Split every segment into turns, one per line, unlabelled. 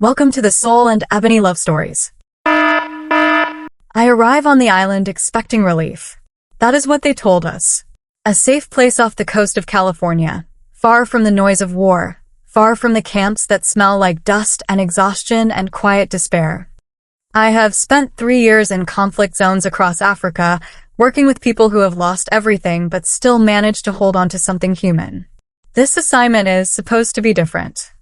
Welcome to the Soul and Ebony Love Stories. I arrive on the island expecting relief. That is what they told us. A safe place off the coast of California, far from the noise of war, far from the camps that smell like dust and exhaustion and quiet despair. I have spent 3 years in conflict zones across Africa, working with people who have lost everything but still managed to hold on to something human. This assignment is supposed to be different.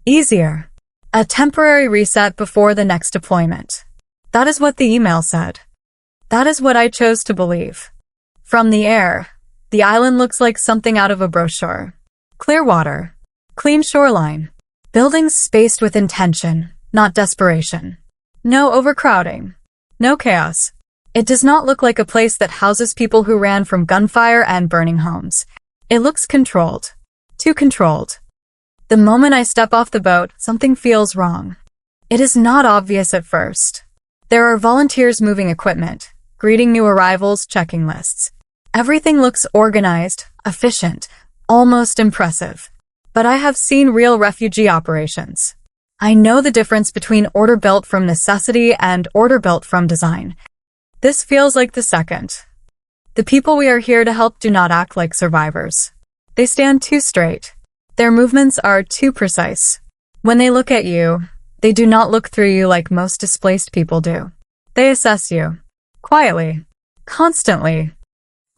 Easier. A temporary reset before the next deployment. That is what the email said. That is what I chose to believe. From the air, the island looks like something out of a brochure. Clear water. Clean shoreline. Buildings spaced with intention, not desperation. No overcrowding. No chaos. It does not look like a place that houses people who ran from gunfire and burning homes. It looks controlled. Too controlled. The moment I step off the boat, something feels wrong. It is not obvious at first. There are volunteers moving equipment, greeting new arrivals, checking lists. Everything looks organized, efficient, almost impressive. But I have seen real refugee operations. I know the difference between order built from necessity and order built from design. This feels like the second. The people we are here to help do not act like survivors. They stand too straight. Their movements are too precise. When they look at you, they do not look through you like most displaced people do. They assess you. Quietly. Constantly.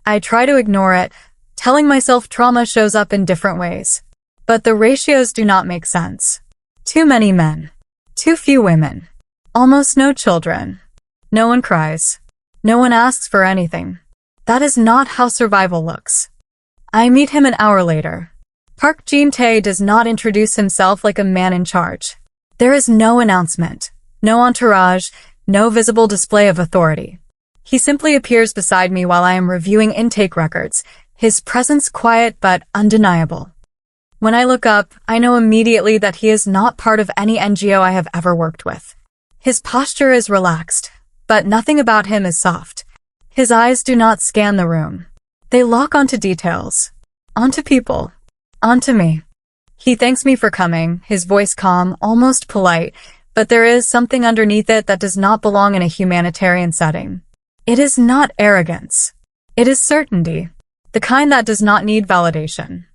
I try to ignore it, telling myself trauma shows up in different ways. But the ratios do not make sense. Too many men. Too few women. Almost no children. No one cries. No one asks for anything. That is not how survival looks. I meet him an hour later. Park Jin-tae does not introduce himself like a man in charge. There is no announcement, no entourage, no visible display of authority. He simply appears beside me while I am reviewing intake records, his presence quiet but undeniable. When I look up, I know immediately that he is not part of any NGO I have ever worked with. His posture is relaxed, but nothing about him is soft. His eyes do not scan the room. They lock onto details, onto people, onto me. He thanks me for coming, his voice calm, almost polite, but there is something underneath it that does not belong in a humanitarian setting. It is not arrogance. It is certainty, the kind that does not need validation.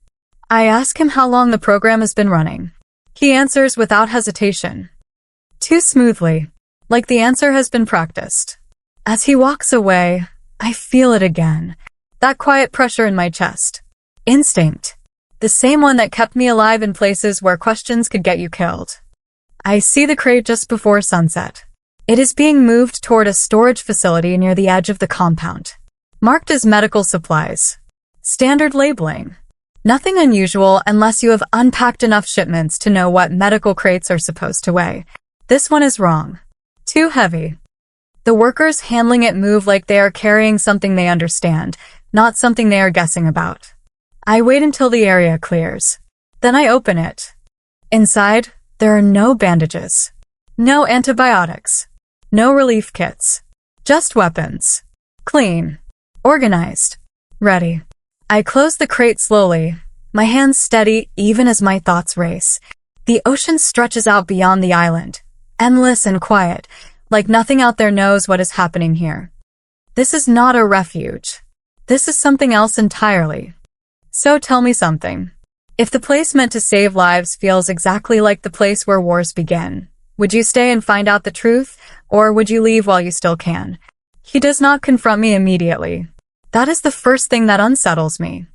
I ask him how long the program has been running. He answers without hesitation. Too smoothly, like the answer has been practiced. As he walks away, I feel it again. That quiet pressure in my chest. Instinct. The same one that kept me alive in places where questions could get you killed. I see the crate just before sunset. It is being moved toward a storage facility near the edge of the compound. Marked as medical supplies. Standard labeling. Nothing unusual unless you have unpacked enough shipments to know what medical crates are supposed to weigh. This one is wrong. Too heavy. The workers handling it move like they are carrying something they understand, not something they are guessing about. I wait until the area clears. Then I open it. Inside, there are no bandages. No antibiotics. No relief kits. Just weapons. Clean. Organized. Ready. I close the crate slowly, my hands steady even as my thoughts race. The ocean stretches out beyond the island, endless and quiet, like nothing out there knows what is happening here. This is not a refuge. This is something else entirely. So tell me something. If the place meant to save lives feels exactly like the place where wars begin, would you stay and find out the truth, or would you leave while you still can? He does not confront me immediately. That is the first thing that unsettles me.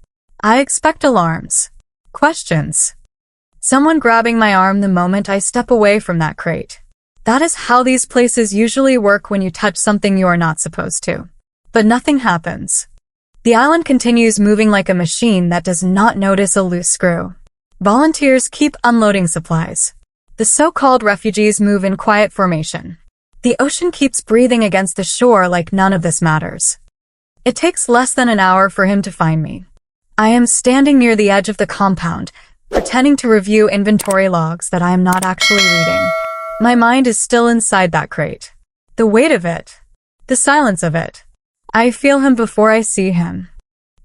I expect alarms. Questions. Someone grabbing my arm the moment I step away from that crate. That is how these places usually work when you touch something you are not supposed to. But nothing happens. The island continues moving like a machine that does not notice a loose screw. Volunteers keep unloading supplies. The so-called refugees move in quiet formation. The ocean keeps breathing against the shore like none of this matters. It takes less than an hour for him to find me. I am standing near the edge of the compound, pretending to review inventory logs that I am not actually reading. My mind is still inside that crate. The weight of it. The silence of it. I feel him before I see him.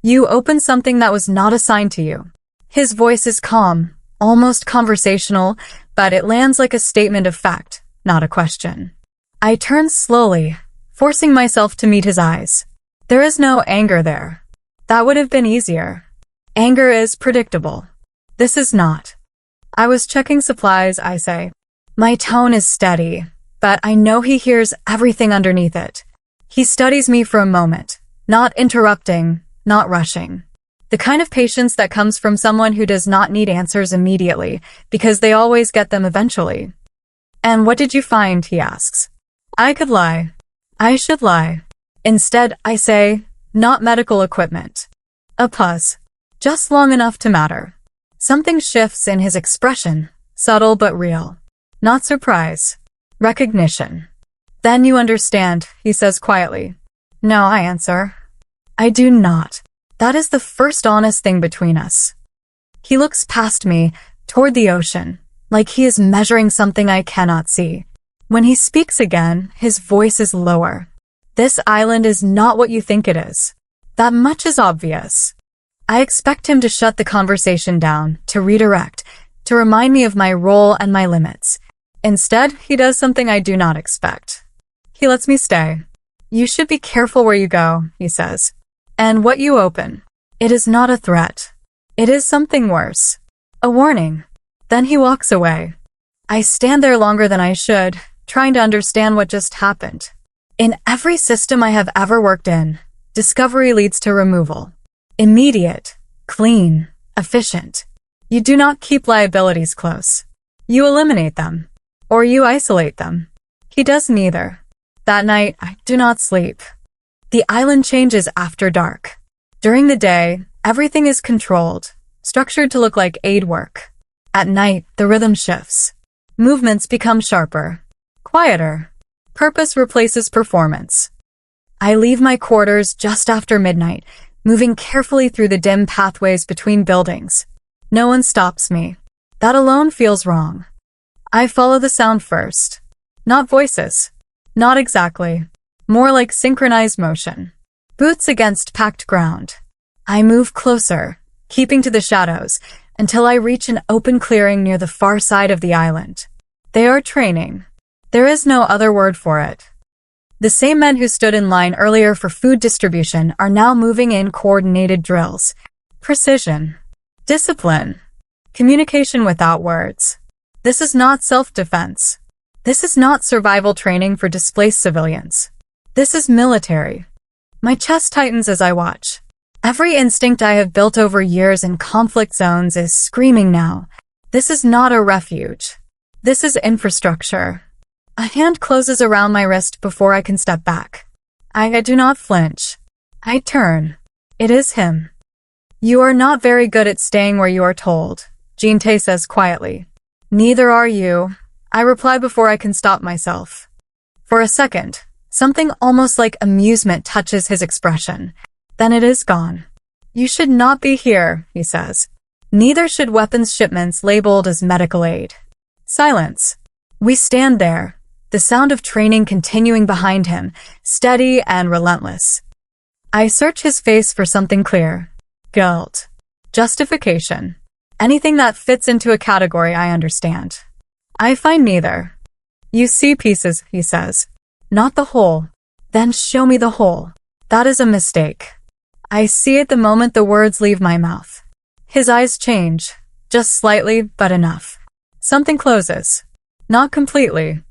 You opened something that was not assigned to you. His voice is calm, almost conversational, but it lands like a statement of fact, not a question. I turn slowly, forcing myself to meet his eyes. There is no anger there. That would have been easier. Anger is predictable. This is not. I was checking supplies, I say. My tone is steady, but I know he hears everything underneath it. He studies me for a moment, not interrupting, not rushing. The kind of patience that comes from someone who does not need answers immediately, because they always get them eventually. And what did you find, he asks. I could lie. I should lie. Instead, I say, not medical equipment. A pause. Just long enough to matter. Something shifts in his expression, subtle but real. Not surprise. Recognition. Then you understand, he says quietly. No, I answer. I do not. That is the first honest thing between us. He looks past me, toward the ocean, like he is measuring something I cannot see. When he speaks again, his voice is lower. This island is not what you think it is. That much is obvious. I expect him to shut the conversation down, to redirect, to remind me of my role and my limits. Instead, he does something I do not expect. He lets me stay. You should be careful where you go, he says. And what you open. It is not a threat. It is something worse. A warning. Then he walks away. I stand there longer than I should, trying to understand what just happened. In every system I have ever worked in, discovery leads to removal. Immediate, clean, efficient. You do not keep liabilities close. You eliminate them. Or you isolate them. He does neither. That night, I do not sleep. The island changes after dark. During the day, everything is controlled, structured to look like aid work. At night, the rhythm shifts. Movements become sharper, quieter. Purpose replaces performance. I leave my quarters just after midnight, moving carefully through the dim pathways between buildings. No one stops me. That alone feels wrong. I follow the sound first. Not voices. Not exactly. More like synchronized motion. Boots against packed ground. I move closer, keeping to the shadows, until I reach an open clearing near the far side of the island. They are training. There is no other word for it. The same men who stood in line earlier for food distribution are now moving in coordinated drills. Precision. Discipline. Communication without words. This is not self-defense. This is not survival training for displaced civilians. This is military. My chest tightens as I watch. Every instinct I have built over years in conflict zones is screaming now. This is not a refuge. This is infrastructure. A hand closes around my wrist before I can step back. I do not flinch. I turn. It is him. You are not very good at staying where you are told, Jean-Tay says quietly. Neither are you, I reply before I can stop myself. For a second, something almost like amusement touches his expression. Then it is gone. You should not be here, he says. Neither should weapons shipments labeled as medical aid. Silence. We stand there, the sound of training continuing behind him, steady and relentless. I search his face for something clear. Guilt. Justification. Anything that fits into a category I understand. I find neither. You see pieces, he says. Not the whole. Then show me the whole. That is a mistake. I see it the moment the words leave my mouth. His eyes change. Just slightly, but enough. Something closes. Not completely.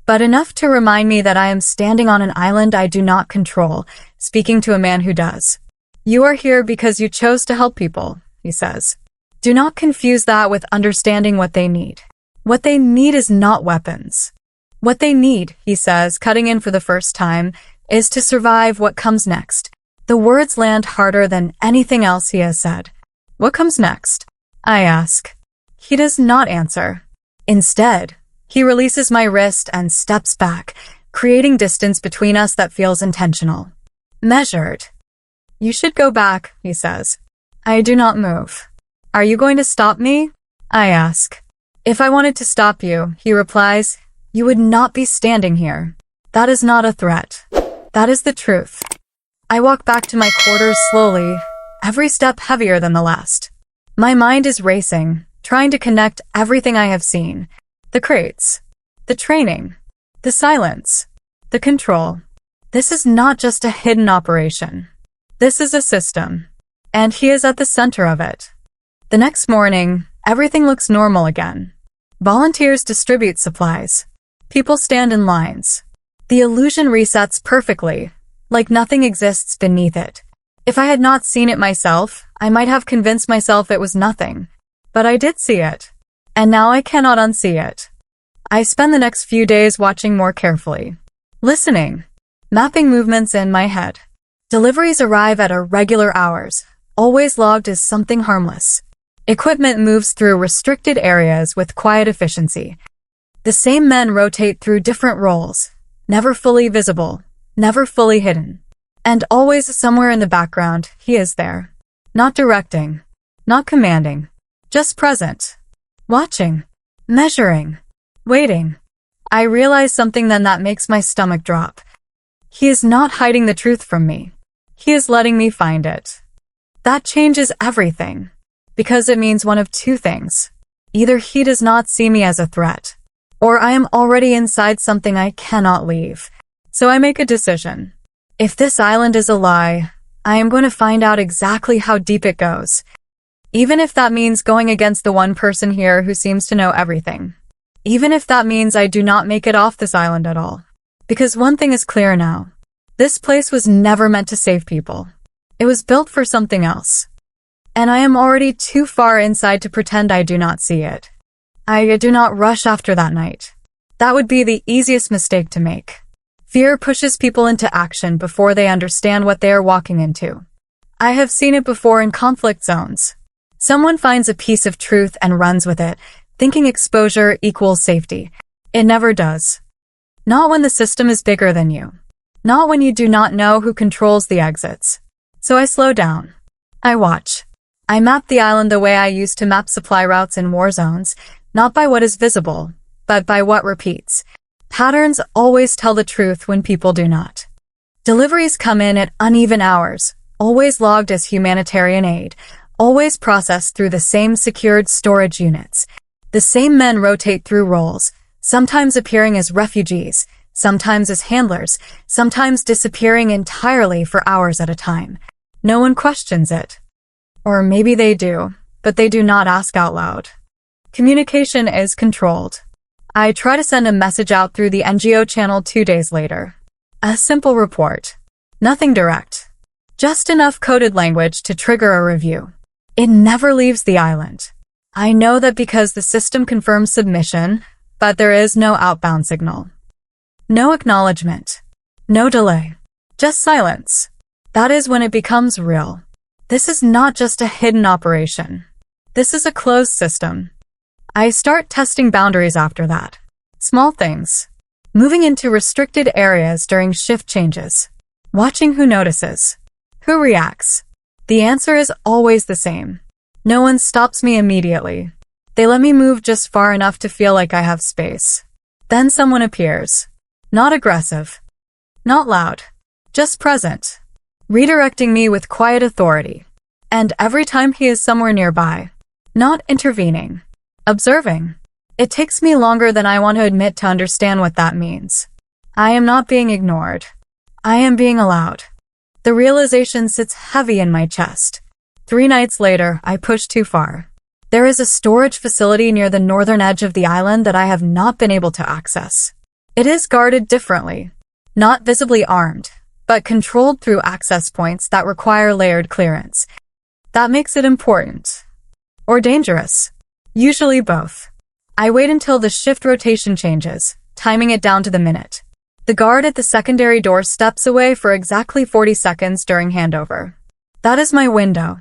But enough to remind me that I am standing on an island I do not control, speaking to a man who does. You are here because you chose to help people, he says. Do not confuse that with understanding what they need. What they need is not weapons. What they need, he says, cutting in for the first time, is to survive what comes next. The words land harder than anything else he has said. What comes next? I ask. He does not answer. Instead, he releases my wrist and steps back, creating distance between us that feels intentional. Measured. You should go back, he says. I do not move. Are you going to stop me? I ask. If I wanted to stop you, he replies, you would not be standing here. That is not a threat. That is the truth. I walk back to my quarters slowly, every step heavier than the last. My mind is racing, trying to connect everything I have seen, The crates. The training. The silence. The control. This is not just a hidden operation. This is a system. And he is at the center of it. The next morning, everything looks normal again. Volunteers distribute supplies. People stand in lines. The illusion resets perfectly, like nothing exists beneath it. If I had not seen it myself, I might have convinced myself it was nothing. But I did see it. And now I cannot unsee it. I spend the next few days watching more carefully. Listening. Mapping movements in my head. Deliveries arrive at irregular hours, always logged as something harmless. Equipment moves through restricted areas with quiet efficiency. The same men rotate through different roles, never fully visible, never fully hidden. And always somewhere in the background, he is there. Not directing, not commanding, just present. Watching, measuring, waiting. I realize something then that makes my stomach drop. He is not hiding the truth from me. He is letting me find it. That changes everything. Because it means one of two things. Either he does not see me as a threat, or I am already inside something I cannot leave. So I make a decision. If this island is a lie, I am going to find out exactly how deep it goes. Even if that means going against the one person here who seems to know everything. Even if that means I do not make it off this island at all. Because one thing is clear now. This place was never meant to save people. It was built for something else. And I am already too far inside to pretend I do not see it. I do not rush after that night. That would be the easiest mistake to make. Fear pushes people into action before they understand what they are walking into. I have seen it before in conflict zones. Someone finds a piece of truth and runs with it, thinking exposure equals safety. It never does. Not when the system is bigger than you. Not when you do not know who controls the exits. So I slow down. I watch. I map the island the way I used to map supply routes in war zones, not by what is visible, but by what repeats. Patterns always tell the truth when people do not. Deliveries come in at uneven hours, always logged as humanitarian aid, always processed through the same secured storage units. The same men rotate through roles, sometimes appearing as refugees, sometimes as handlers, sometimes disappearing entirely for hours at a time. No one questions it. Or maybe they do, but they do not ask out loud. Communication is controlled. I try to send a message out through the NGO channel 2 days later. A simple report. Nothing direct. Just enough coded language to trigger a review. It never leaves the island. I know that because the system confirms submission, but there is no outbound signal. No acknowledgement. No delay. Just silence. That is when it becomes real. This is not just a hidden operation. This is a closed system. I start testing boundaries after that. Small things. Moving into restricted areas during shift changes. Watching who notices. Who reacts. The answer is always the same. No one stops me immediately. They let me move just far enough to feel like I have space. Then someone appears. Not aggressive. Not loud. Just present. Redirecting me with quiet authority. And every time he is somewhere nearby. Not intervening. Observing. It takes me longer than I want to admit to understand what that means. I am not being ignored. I am being allowed. The realization sits heavy in my chest. 3 nights later, I push too far. There is a storage facility near the northern edge of the island that I have not been able to access. It is guarded differently. Not visibly armed, but controlled through access points that require layered clearance. That makes it important. Or dangerous. Usually both. I wait until the shift rotation changes, timing it down to the minute. The guard at the secondary door steps away for exactly 40 seconds during handover. That is my window.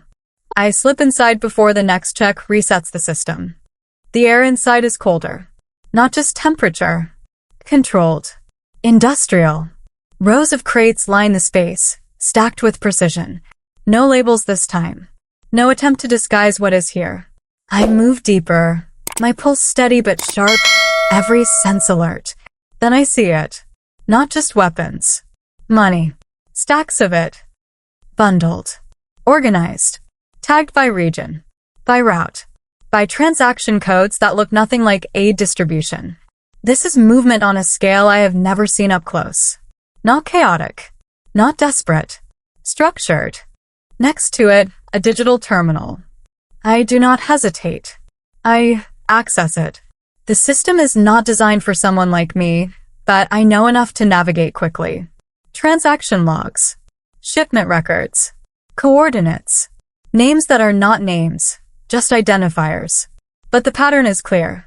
I slip inside before the next check resets the system. The air inside is colder. Not just temperature. Controlled. Industrial. Rows of crates line the space, stacked with precision. No labels this time. No attempt to disguise what is here. I move deeper, my pulse steady but sharp, every sense alert. Then I see it. Not just weapons. Money. Stacks of it. Bundled. Organized. Tagged by region. By route. by transaction codes that look nothing like aid distribution. This is movement on a scale I have never seen up close. Not chaotic, not desperate, structured. Next to it, a digital terminal. I do not hesitate. I access it. The system is not designed for someone like me, but I know enough to navigate quickly. Transaction logs, shipment records, coordinates, names that are not names, just identifiers. But the pattern is clear.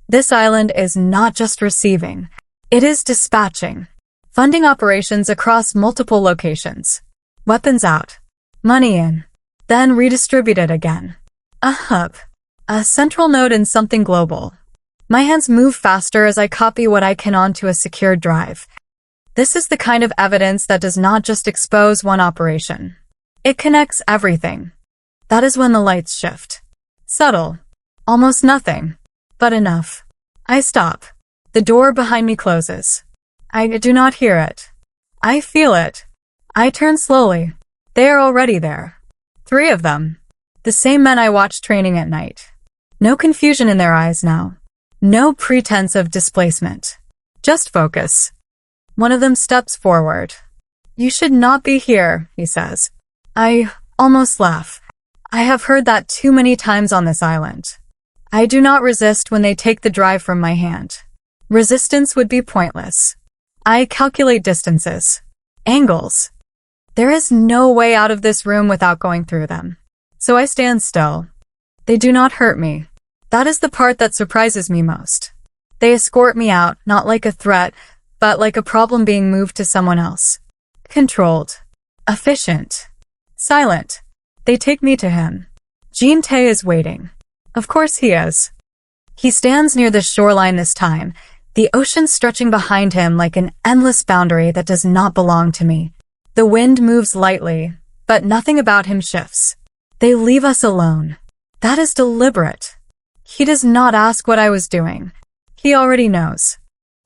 This island is not just receiving, it is dispatching, funding operations across multiple locations. Weapons out, money in, then redistributed again. A hub, a central node in something global. My hands move faster as I copy what I can onto a secured drive. This is the kind of evidence that does not just expose one operation. It connects everything. That is when the lights shift. Subtle. Almost nothing. But enough. I stop. The door behind me closes. I do not hear it. I feel it. I turn slowly. They are already there. 3 of them. The same men I watched training at night. No confusion in their eyes now. No pretense of displacement. Just focus. One of them steps forward. You should not be here, he says. I almost laugh. I have heard that too many times on this island. I do not resist when they take the drive from my hand. Resistance would be pointless. I calculate distances. Angles. There is no way out of this room without going through them. So I stand still. They do not hurt me. That is the part that surprises me most. They escort me out, not like a threat, but like a problem being moved to someone else. Controlled. Efficient. Silent. They take me to him. Jean Tay is waiting. Of course he is. He stands near the shoreline this time, the ocean stretching behind him like an endless boundary that does not belong to me. The wind moves lightly, but nothing about him shifts. They leave us alone. That is deliberate. He does not ask what I was doing. He already knows.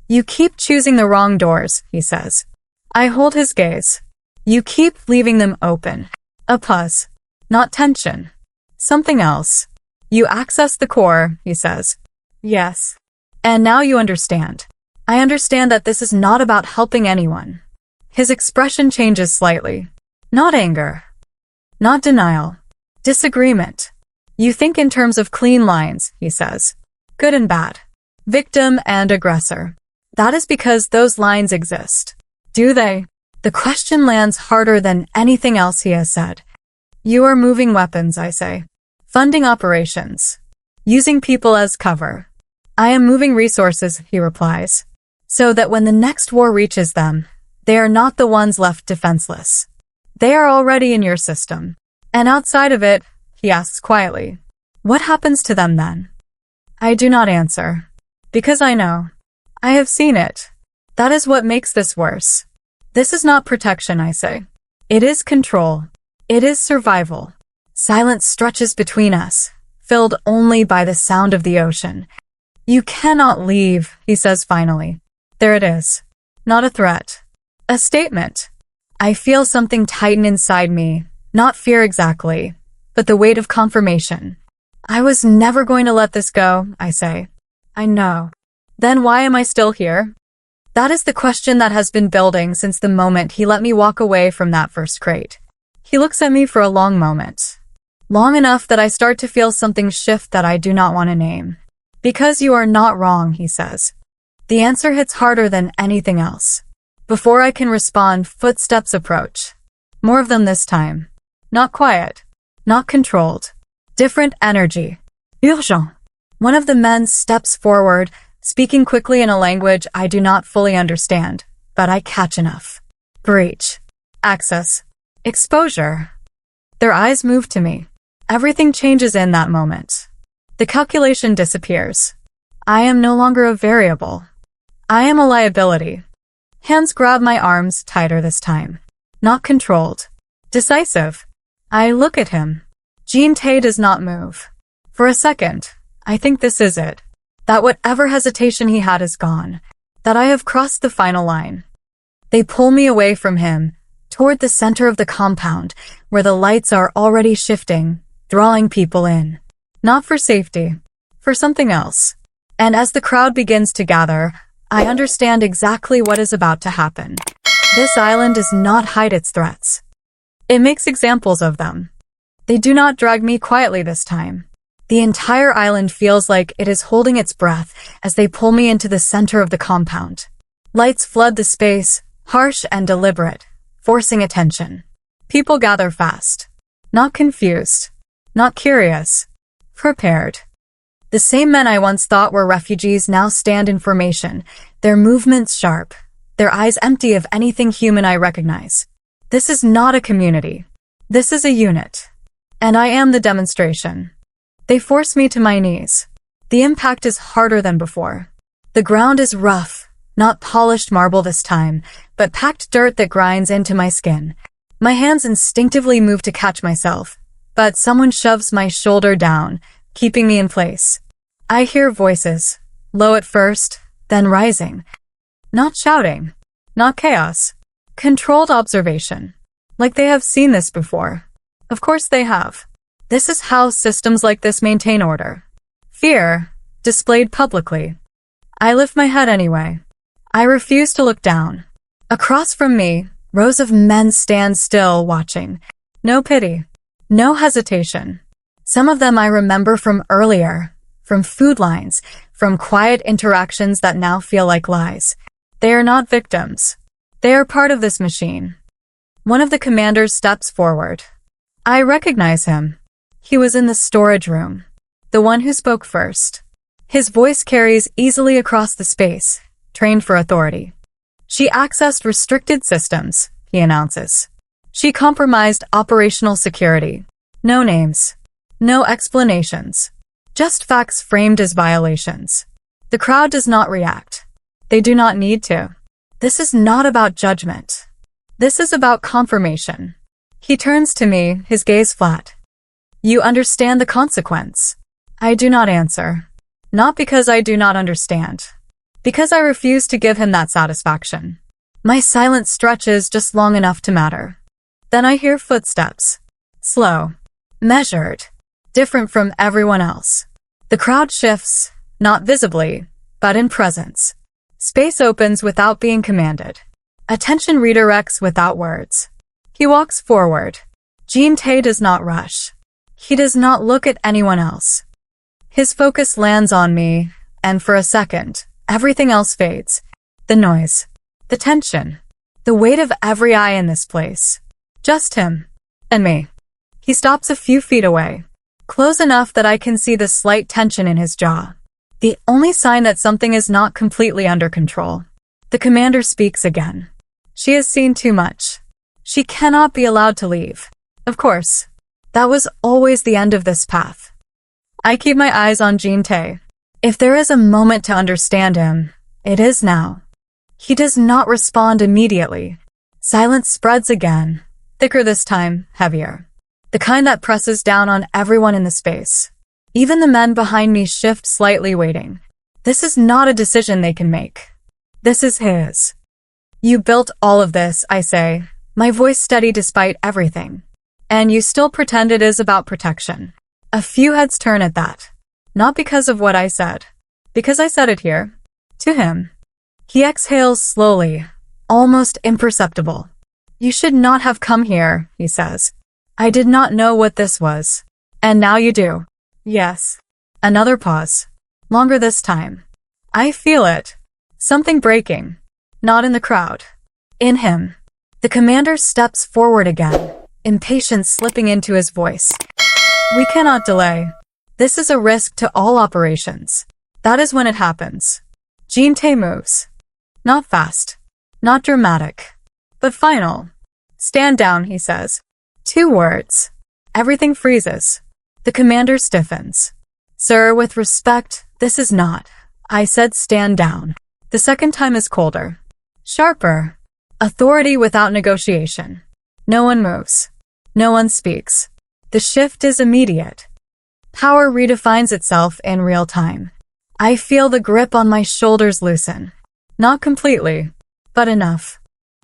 You keep choosing the wrong doors, he says. I hold his gaze. You keep leaving them open. A pause. Not tension. Something else. You access the core, he says. Yes. And now you understand. I understand that this is not about helping anyone. His expression changes slightly. Not anger. Not denial. Disagreement. You think in terms of clean lines, he says. Good and bad. Victim and aggressor. That is because those lines exist. Do they? The question lands harder than anything else he has said. You are moving weapons, I say. Funding operations. Using people as cover. I am moving resources, he replies. So that when the next war reaches them, they are not the ones left defenseless. They are already in your system. And outside of it, he asks quietly, what happens to them then? I do not answer. Because I know. I have seen it. That is what makes this worse. This is not protection, I say. It is control. It is survival. Silence stretches between us, filled only by the sound of the ocean. You cannot leave, he says finally. There it is. Not a threat. A statement. I feel something tighten inside me, not fear exactly, but the weight of confirmation. I was never going to let this go, I say. I know. Then why am I still here? That is the question that has been building since the moment he let me walk away from that first crate. He looks at me for a long moment. Long enough that I start to feel something shift that I do not want to name. Because you are not wrong, he says. The answer hits harder than anything else. Before I can respond, footsteps approach. More of them this time. Not quiet. Not controlled. Different energy. Urgent. One of the men steps forward, speaking quickly in a language I do not fully understand, but I catch enough. Breach. Access. Exposure. Their eyes move to me. Everything changes in that moment. The calculation disappears. I am no longer a variable. I am a liability. Hands grab my arms tighter this time. Not controlled. Decisive. I look at him. Jean Tay does not move. For a second, I think this is it. That whatever hesitation he had is gone. That I have crossed the final line. They pull me away from him, toward the center of the compound, where the lights are already shifting, drawing people in. Not for safety. For something else. And as the crowd begins to gather, I understand exactly what is about to happen. This island does not hide its threats. It makes examples of them. They do not drag me quietly this time. The entire island feels like it is holding its breath as they pull me into the center of the compound. Lights flood the space, harsh and deliberate, forcing attention. People gather fast. Not confused. Not curious. Prepared. The same men I once thought were refugees now stand in formation, their movements sharp, their eyes empty of anything human I recognize. This is not a community. This is a unit. And I am the demonstration. They force me to my knees. The impact is harder than before. The ground is rough, not polished marble this time, but packed dirt that grinds into my skin. My hands instinctively move to catch myself, but someone shoves my shoulder down, keeping me in place. I hear voices, low at first, then rising. Not shouting, not chaos. Controlled observation. Like they have seen this before. Of course they have. This is how systems like this maintain order. Fear, displayed publicly. I lift my head anyway. I refuse to look down. Across from me, rows of men stand still, watching. No pity. No hesitation. Some of them I remember from earlier, from food lines, from quiet interactions that now feel like lies. They are not victims. They are part of this machine. One of the commanders steps forward. I recognize him. He was in the storage room. The one who spoke first. His voice carries easily across the space, trained for authority. She accessed restricted systems, he announces. She compromised operational security. No names. No explanations. Just facts framed as violations. The crowd does not react. They do not need to. This is not about judgment. This is about confirmation. He turns to me, his gaze flat. You understand the consequence. I do not answer. Not because I do not understand. Because I refuse to give him that satisfaction. My silence stretches just long enough to matter. Then I hear footsteps. Slow. Measured. Different from everyone else. The crowd shifts, not visibly, but in presence. Space opens without being commanded. Attention redirects without words. He walks forward. Jean-Tay does not rush. He does not look at anyone else. His focus lands on me, and for a second, everything else fades. The noise. The tension. The weight of every eye in this place. Just him. And me. He stops a few feet away. Close enough that I can see the slight tension in his jaw. The only sign that something is not completely under control. The commander speaks again. She has seen too much. She cannot be allowed to leave. Of course. That was always the end of this path. I keep my eyes on Jean-Tay. If there is a moment to understand him, it is now. He does not respond immediately. Silence spreads again. Thicker this time, heavier. The kind that presses down on everyone in the space. Even the men behind me shift slightly, waiting. This is not a decision they can make. This is his. You built all of this, I say, my voice steady despite everything. And you still pretend it is about protection. A few heads turn at that. Not because of what I said. Because I said it here. To him. He exhales slowly, almost imperceptible. You should not have come here, he says. I did not know what this was. And now you do. Yes. Another pause. Longer this time. I feel it. Something breaking. Not in the crowd. In him. The commander steps forward again, impatience slipping into his voice. We cannot delay. This is a risk to all operations. That is when it happens. Jean-Tay moves. Not fast. Not dramatic. But final. Stand down, he says. 2 words. Everything freezes. The commander stiffens. Sir, with respect, this is not. I said stand down. The second time is colder. Sharper. Authority without negotiation. No one moves. No one speaks. The shift is immediate. Power redefines itself in real time. I feel the grip on my shoulders loosen. Not completely, but enough.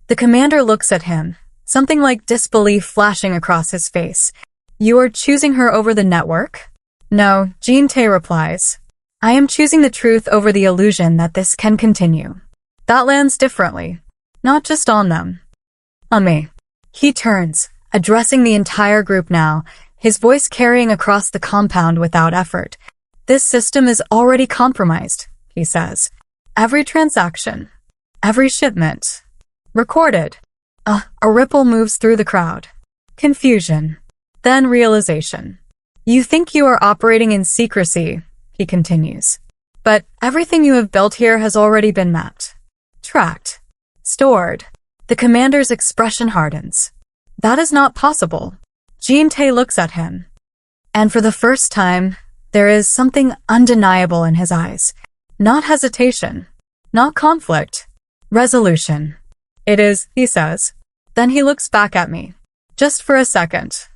The commander looks at him, something like disbelief flashing across his face. You are choosing her over the network? No, Jean-Tay replies. I am choosing the truth over the illusion that this can continue. That lands differently. Not just on them. On me. He turns, addressing the entire group now, his voice carrying across the compound without effort. This system is already compromised, he says. Every transaction. Every shipment. Recorded. A ripple moves through the crowd. Confusion. Then realization. You think you are operating in secrecy, he continues. But everything you have built here has already been mapped. Tracked. Stored. The commander's expression hardens. That is not possible. Jean-Tay looks at him. And for the first time, there is something undeniable in his eyes. Not hesitation. Not conflict. Resolution. It is, he says. Then he looks back at me. Just for a second.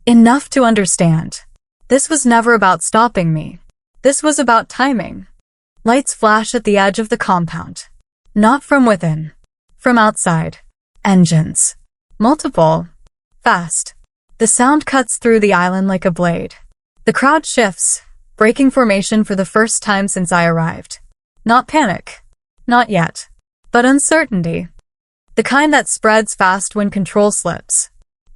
Enough to understand. This was never about stopping me. This was about timing. Lights flash at the edge of the compound. Not from within. From outside. Engines. Multiple. Fast. The sound cuts through the island like a blade. The crowd shifts, breaking formation for the first time since I arrived. Not panic. Not yet. But uncertainty. The kind that spreads fast when control slips.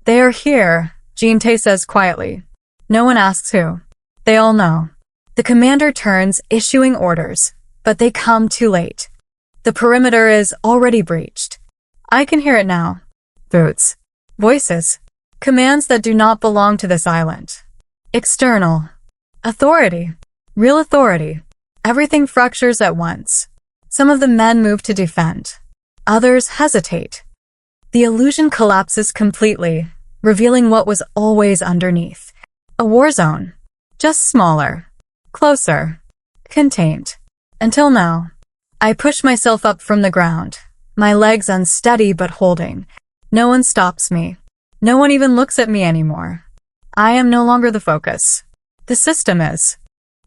They are here, Jean-Tay says quietly. No one asks who. They all know. The commander turns, issuing orders, but they come too late. The perimeter is already breached. I can hear it now. Boots. Voices. Commands that do not belong to this island. External. Authority. Real authority. Everything fractures at once. Some of the men move to defend. Others hesitate. The illusion collapses completely, revealing what was always underneath. A war zone. Just smaller. Closer. Contained. Until now. I push myself up from the ground, my legs unsteady but holding. No one stops me. No one even looks at me anymore. I am no longer the focus. The system is.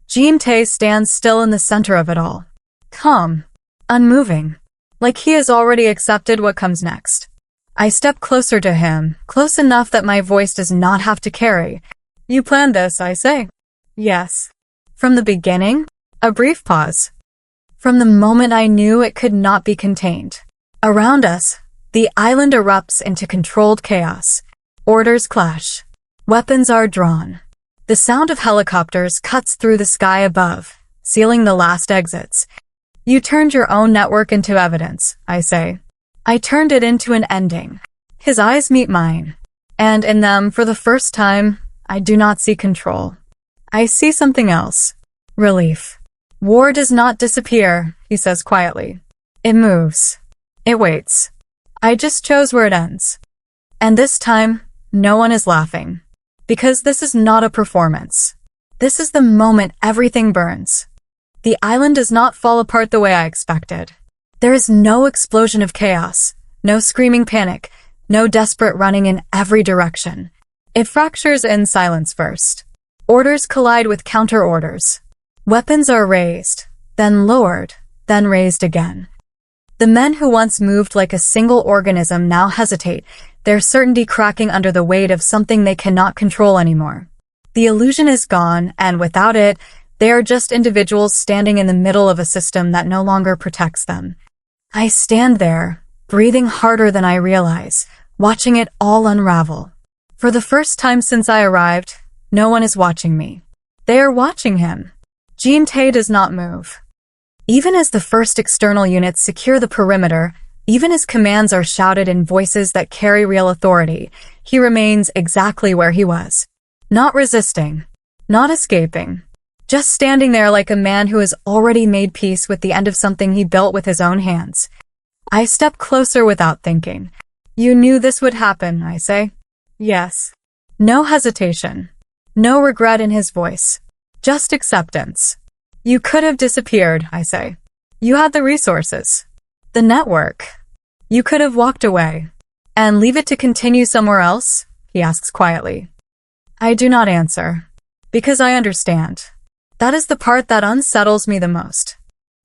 Jean-Tay stands still in the center of it all. Calm. Unmoving. Like he has already accepted what comes next. I step closer to him, close enough that my voice does not have to carry. You planned this, I say. Yes. From the beginning? A brief pause. From the moment I knew it could not be contained. Around us, the island erupts into controlled chaos. Orders clash. Weapons are drawn. The sound of helicopters cuts through the sky above, sealing the last exits. You turned your own network into evidence, I say. I turned it into an ending. His eyes meet mine. And in them, for the first time, I do not see control. I see something else. Relief. War does not disappear, he says quietly. It moves. It waits. I just chose where it ends. And this time, no one is laughing. Because this is not a performance. This is the moment everything burns. The island does not fall apart the way I expected. There is no explosion of chaos, no screaming panic, no desperate running in every direction. It fractures in silence first. Orders collide with counter-orders. Weapons are raised, then lowered, then raised again. The men who once moved like a single organism now hesitate, their certainty cracking under the weight of something they cannot control anymore. The illusion is gone, and without it, they are just individuals standing in the middle of a system that no longer protects them. I stand there, breathing harder than I realize, watching it all unravel. For the first time since I arrived, no one is watching me. They are watching him. Jean-Tay does not move. Even as the first external units secure the perimeter, even as commands are shouted in voices that carry real authority, he remains exactly where he was. Not resisting. Not escaping. Just standing there like a man who has already made peace with the end of something he built with his own hands. I step closer without thinking. You knew this would happen, I say. Yes. No hesitation. No regret in his voice. Just acceptance. You could have disappeared, I say. You had the resources. The network. You could have walked away. And leave it to continue somewhere else? He asks quietly. I do not answer. Because I understand. That is the part that unsettles me the most.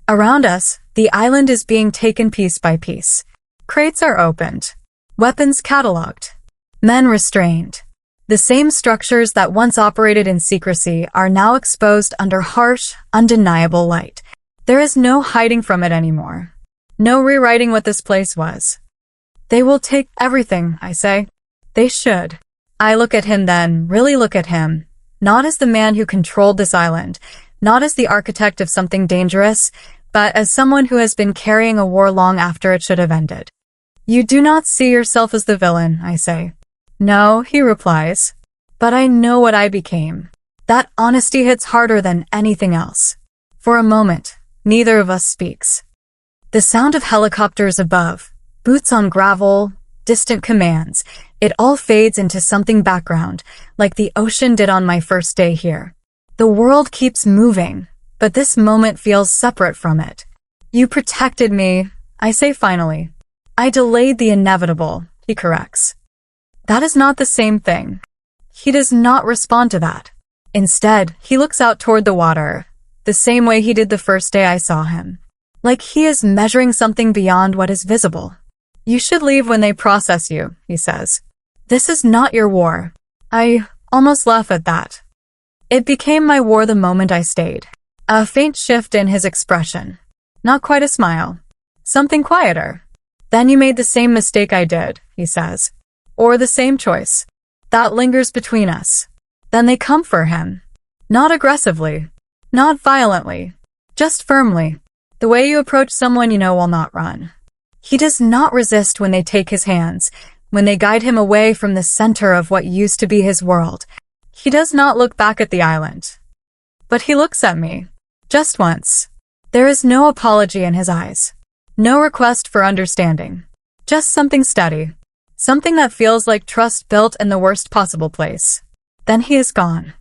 Around us, the island is being taken piece by piece. Crates are opened. Weapons catalogued. Men restrained. The same structures that once operated in secrecy are now exposed under harsh, undeniable light. There is no hiding from it anymore. No rewriting what this place was. They will take everything, I say. They should. I look at him then, really look at him, not as the man who controlled this island, not as the architect of something dangerous, but as someone who has been carrying a war long after it should have ended. You do not see yourself as the villain, I say. No, he replies. But I know what I became. That honesty hits harder than anything else. For a moment, neither of us speaks. The sound of helicopters above, boots on gravel, distant commands, it all fades into something background, like the ocean did on my first day here. The world keeps moving, but this moment feels separate from it. You protected me, I say finally. I delayed the inevitable, he corrects. That is not the same thing. He does not respond to that. Instead, he looks out toward the water, the same way he did the first day I saw him. Like he is measuring something beyond what is visible. You should leave when they process you, he says. This is not your war. I almost laugh at that. It became my war the moment I stayed. A faint shift in his expression. Not quite a smile. Something quieter. Then you made the same mistake I did, he says. Or the same choice. That lingers between us. Then they come for him. Not aggressively. Not violently. Just firmly. The way you approach someone you know will not run. He does not resist when they take his hands, when they guide him away from the center of what used to be his world. He does not look back at the island. But he looks at me. Just once. There is no apology in his eyes. No request for understanding. Just something steady. Something that feels like trust built in the worst possible place. Then he is gone.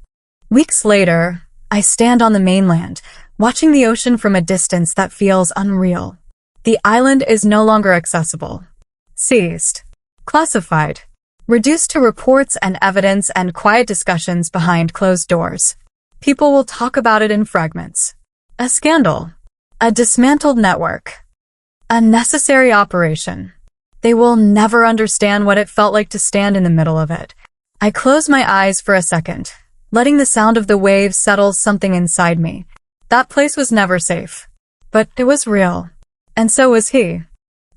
Weeks later, I stand on the mainland, watching the ocean from a distance that feels unreal. The island is no longer accessible. Seized. Classified. Reduced to reports and evidence and quiet discussions behind closed doors. People will talk about it in fragments. A scandal. A dismantled network. A necessary operation. They will never understand what it felt like to stand in the middle of it. I close my eyes for a second, letting the sound of the waves settle something inside me. That place was never safe. But it was real. And so was he.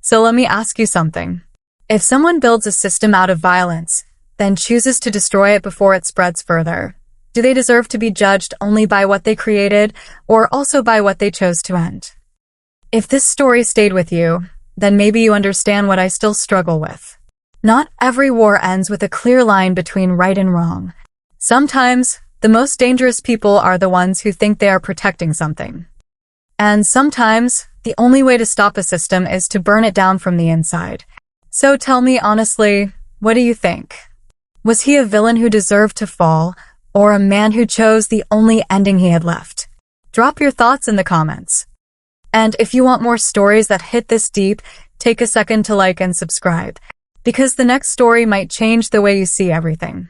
So let me ask you something. If someone builds a system out of violence, then chooses to destroy it before it spreads further, do they deserve to be judged only by what they created, or also by what they chose to end? If this story stayed with you, then maybe you understand what I still struggle with. Not every war ends with a clear line between right and wrong. Sometimes, the most dangerous people are the ones who think they are protecting something. And sometimes, the only way to stop a system is to burn it down from the inside. So tell me honestly, what do you think? Was he a villain who deserved to fall, or a man who chose the only ending he had left? Drop your thoughts in the comments. And if you want more stories that hit this deep, take a second to like and subscribe, because the next story might change the way you see everything.